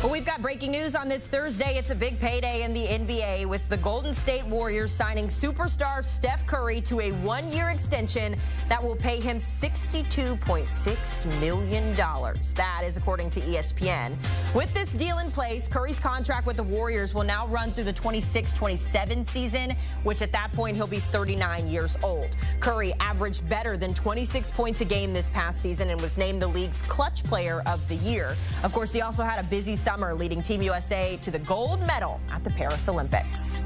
Well, we've got breaking news on this Thursday. It's a big payday in the NBA with the Golden State Warriors signing superstar Steph Curry to a one-year extension that will pay him $62.6 million. That is according to ESPN. With this deal in place, Curry's contract with the Warriors will now run through the 26-27 season, which at that point he'll be 39 years old. Curry averaged better than 26 points a game this past season and was named the league's clutch player of the year. Of course, he also had a busy summer leading Team USA to the gold medal at the Paris Olympics.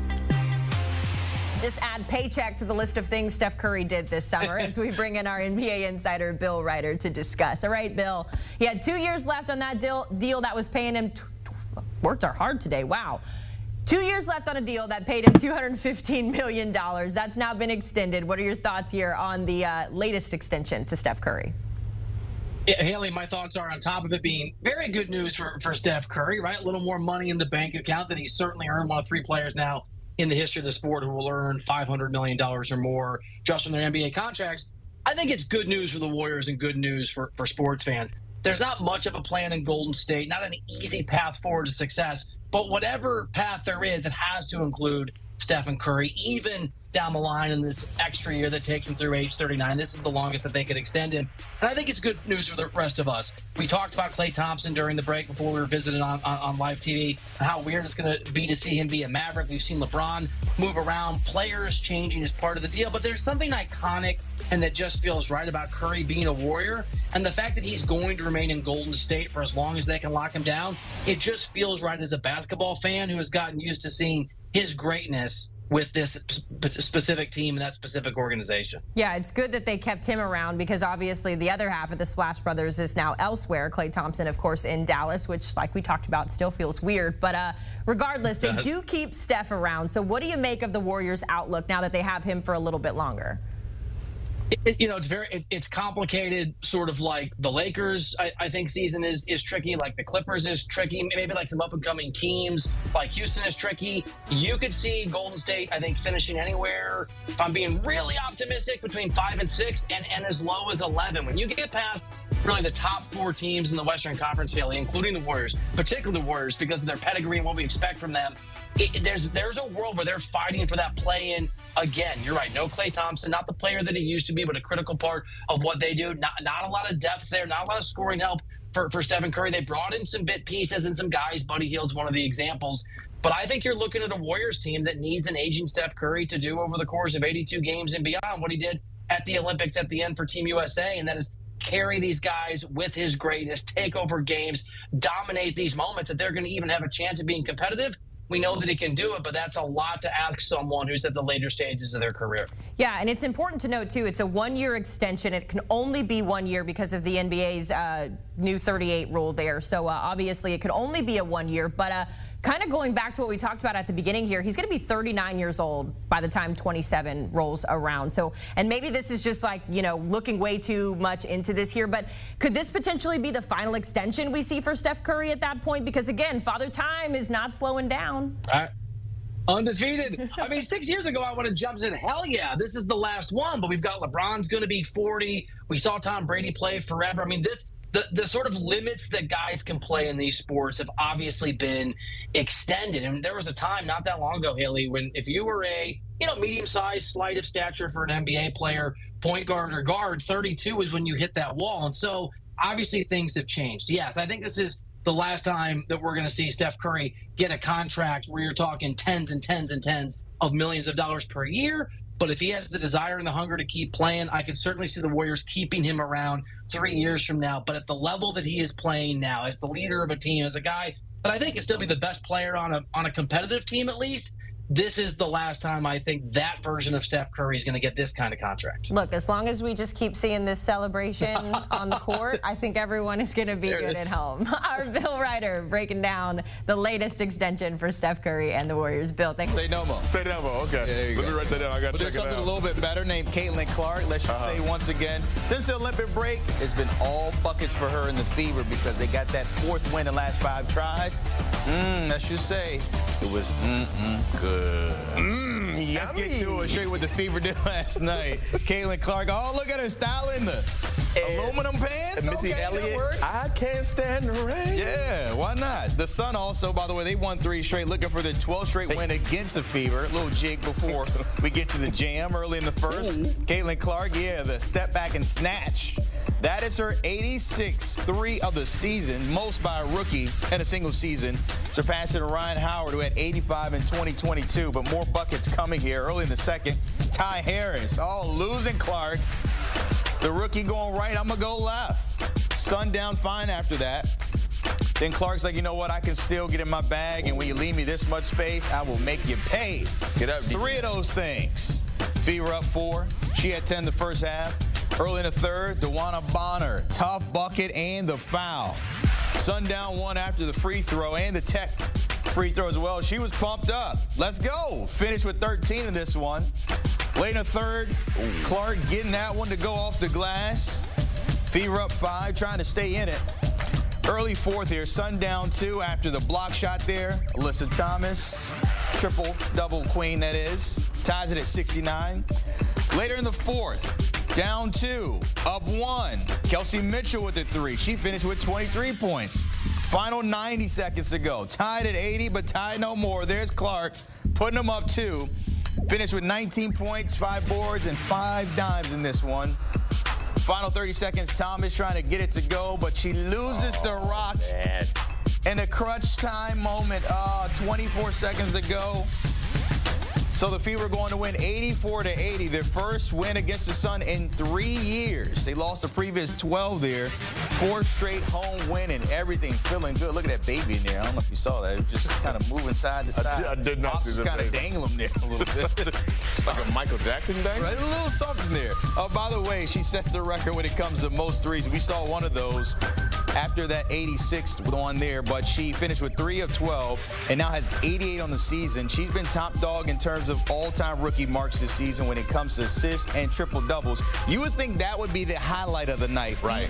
Just add paycheck to the list of things Steph Curry did this summer as we bring in our NBA insider Bill Ryder to discuss. All right, Bill, he had 2 years left on that deal that was paying him, words are hard today, wow. 2 years left on a deal that paid him $215 million. That's now been extended. What are your thoughts here on the latest extension to Steph Curry? Yeah, Haley, my thoughts are on top of it being very good news for Steph Curry, right? A little more money in the bank account that he's certainly earned. One of three players now in the history of the sport who will earn $500 million or more just from their NBA contracts. I think it's good news for the Warriors and good news for sports fans. There's not much of a plan in Golden State, not an easy path forward to success, but whatever path there is, it has to include Stephen Curry, even down the line in this extra year that takes him through age 39. This is the longest that they could extend him. And I think it's good news for the rest of us. We talked about Klay Thompson during the break before we were visiting on live TV, and how weird it's going to be to see him be a Maverick. We've seen LeBron move around, players changing as part of the deal, but there's something iconic and that just feels right about Curry being a Warrior. And the fact that he's going to remain in Golden State for as long as they can lock him down, it just feels right as a basketball fan who has gotten used to seeing his greatness with this specific team and that specific organization. Yeah, it's good that they kept him around because obviously the other half of the Splash Brothers is now elsewhere. Klay Thompson, of course, in Dallas, which, like we talked about, still feels weird. But regardless, they do keep Steph around. So what do you make of the Warriors' outlook now that they have him for a little bit longer? It's complicated, sort of like the Lakers, I think season is tricky, like the Clippers is tricky, maybe like some up-and-coming teams, like Houston is tricky. You could see Golden State, I think, finishing anywhere, if I'm being really optimistic, between 5 and 6 and as low as 11. When you get past really the top 4 teams in the Western Conference, Haley, including the Warriors, particularly the Warriors, because of their pedigree and what we expect from them, there's a world where they're fighting for that play-in again. You're right. No Klay Thompson, not the player that he used to be, but a critical part of what they do. Not a lot of depth there, not a lot of scoring help for Stephen Curry. They brought in some bit pieces and some guys. Buddy Hield's one of the examples. But I think you're looking at a Warriors team that needs an aging Steph Curry to do over the course of 82 games and beyond what he did at the Olympics at the end for Team USA, and that is carry these guys with his greatness, take over games, dominate these moments that they're going to even have a chance of being competitive. We know that he can do it, but that's a lot to ask someone who's at the later stages of their career. Yeah, and it's important to note, too, it's a one-year extension. It can only be 1 year because of the NBA's new 38 rule there. So, obviously, it could only be a 1 year. But kind of going back to what we talked about at the beginning here, he's going to be 39 years old by the time 27 rolls around. So, and maybe this is just like, looking way too much into this here, but could this potentially be the final extension we see for Steph Curry at that point? Because again, Father Time is not slowing down. Undefeated. I mean, 6 years ago, I would have jumped in, hell yeah, this is the last one, but we've got LeBron's going to be 40. We saw Tom Brady play forever. I mean, the sort of limits that guys can play in these sports have obviously been extended. And there was a time not that long ago, Haley, when if you were a medium-sized, slight of stature for an NBA player, point guard or guard, 32 is when you hit that wall. And so obviously things have changed. Yes, I think this is the last time that we're going to see Steph Curry get a contract where you're talking tens and tens and tens of millions of dollars per year. But if he has the desire and the hunger to keep playing, I could certainly see the Warriors keeping him around 3 years from now. But at the level that he is playing now, as the leader of a team, as a guy that I think can still be the best player on a competitive team at least, this is the last time I think that version of Steph Curry is going to get this kind of contract. Look, as long as we just keep seeing this celebration on the court, I think everyone is going to be good at home. Our Bill Ryder breaking down the latest extension for Steph Curry and the Warriors. Bill, thanks. Say no more. Say no more. Okay. Let me write that down. I got to check it out. There's something a little bit better named Caitlin Clark. Let's just say once again, since the Olympic break, it's been all buckets for her in the Fever because they got that 4th win in the last 5 tries. Let's just say it was good. Let's get to it straight what the Fever did last night. Caitlin Clark, oh, look at her style in the aluminum pants. And Missy Elliott, works. I can't stand the rain. Yeah, why not? The Sun also, by the way, they won 3 straight, looking for their 12th straight win against the Fever. A little jig before we get to the jam early in the first. Caitlin Clark, yeah, the step back and snatch. That is her 86th 3 of the season, most by a rookie in a single season, surpassing Ryan Howard, who had 85 in 2022. But more buckets coming here early in the second. Ty Harris, losing Clark. The rookie going right, I'm going to go left. Sun down fine after that. Then Clark's like, you know what, I can still get in my bag, and when you leave me this much space, I will make you pay. Get up, 3 of those things. Fever up 4. She had 10 the first half. Early in the third, DeWanna Bonner, tough bucket and the foul. Sun down 1 after the free throw and the tech free throw as well. She was pumped up. Let's go. Finished with 13 in this one. Late in the third, Clark getting that one to go off the glass. Fever up 5, trying to stay in it. Early fourth here, Sun down 2 after the block shot there. Alyssa Thomas, triple-double queen that is, ties it at 69. Later in the fourth, down 2, up 1. Kelsey Mitchell with the 3. She finished with 23 points. Final 90 seconds to go. Tied at 80, but tied no more. There's Clark putting them up 2. Finished with 19 points, 5 boards, and 5 dimes in this one. Final 30 seconds, Thomas trying to get it to go, but she loses the rock in a crunch time moment. 24 seconds to go. So the Fever going to win 84-80, their first win against the Sun in 3 years. They lost the previous 12 there. 4 straight home win and everything feeling good. Look at that baby in there. I don't know if you saw that. It was just kind of moving side to side. I did not see that. Just kind of dangle him there a little bit. Like a Michael Jackson dang? Right, a little something there. By the way, she sets the record when it comes to most threes. We saw one of those after that 86th one there, but she finished with 3 of 12 and now has 88 on the season. She's been top dog in terms of all-time rookie marks this season when it comes to assists and triple doubles. You would think that would be the highlight of the night, right?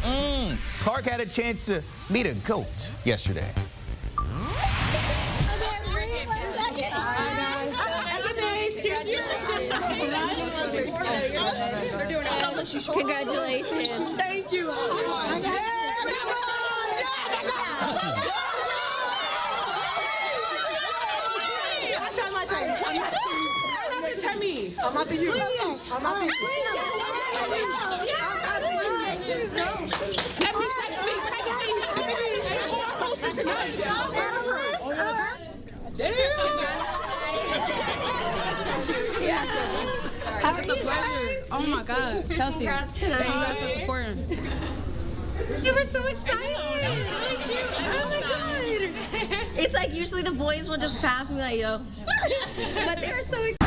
Clark had a chance to meet a GOAT yesterday. Congratulations. Thank you. I'm not the you. I'm not the you. It's a pleasure. Oh my God, Kelsey. Thank you guys for supporting. You were so excited. Oh my God. It's like usually the boys will just pass me like, yo. But they were so excited.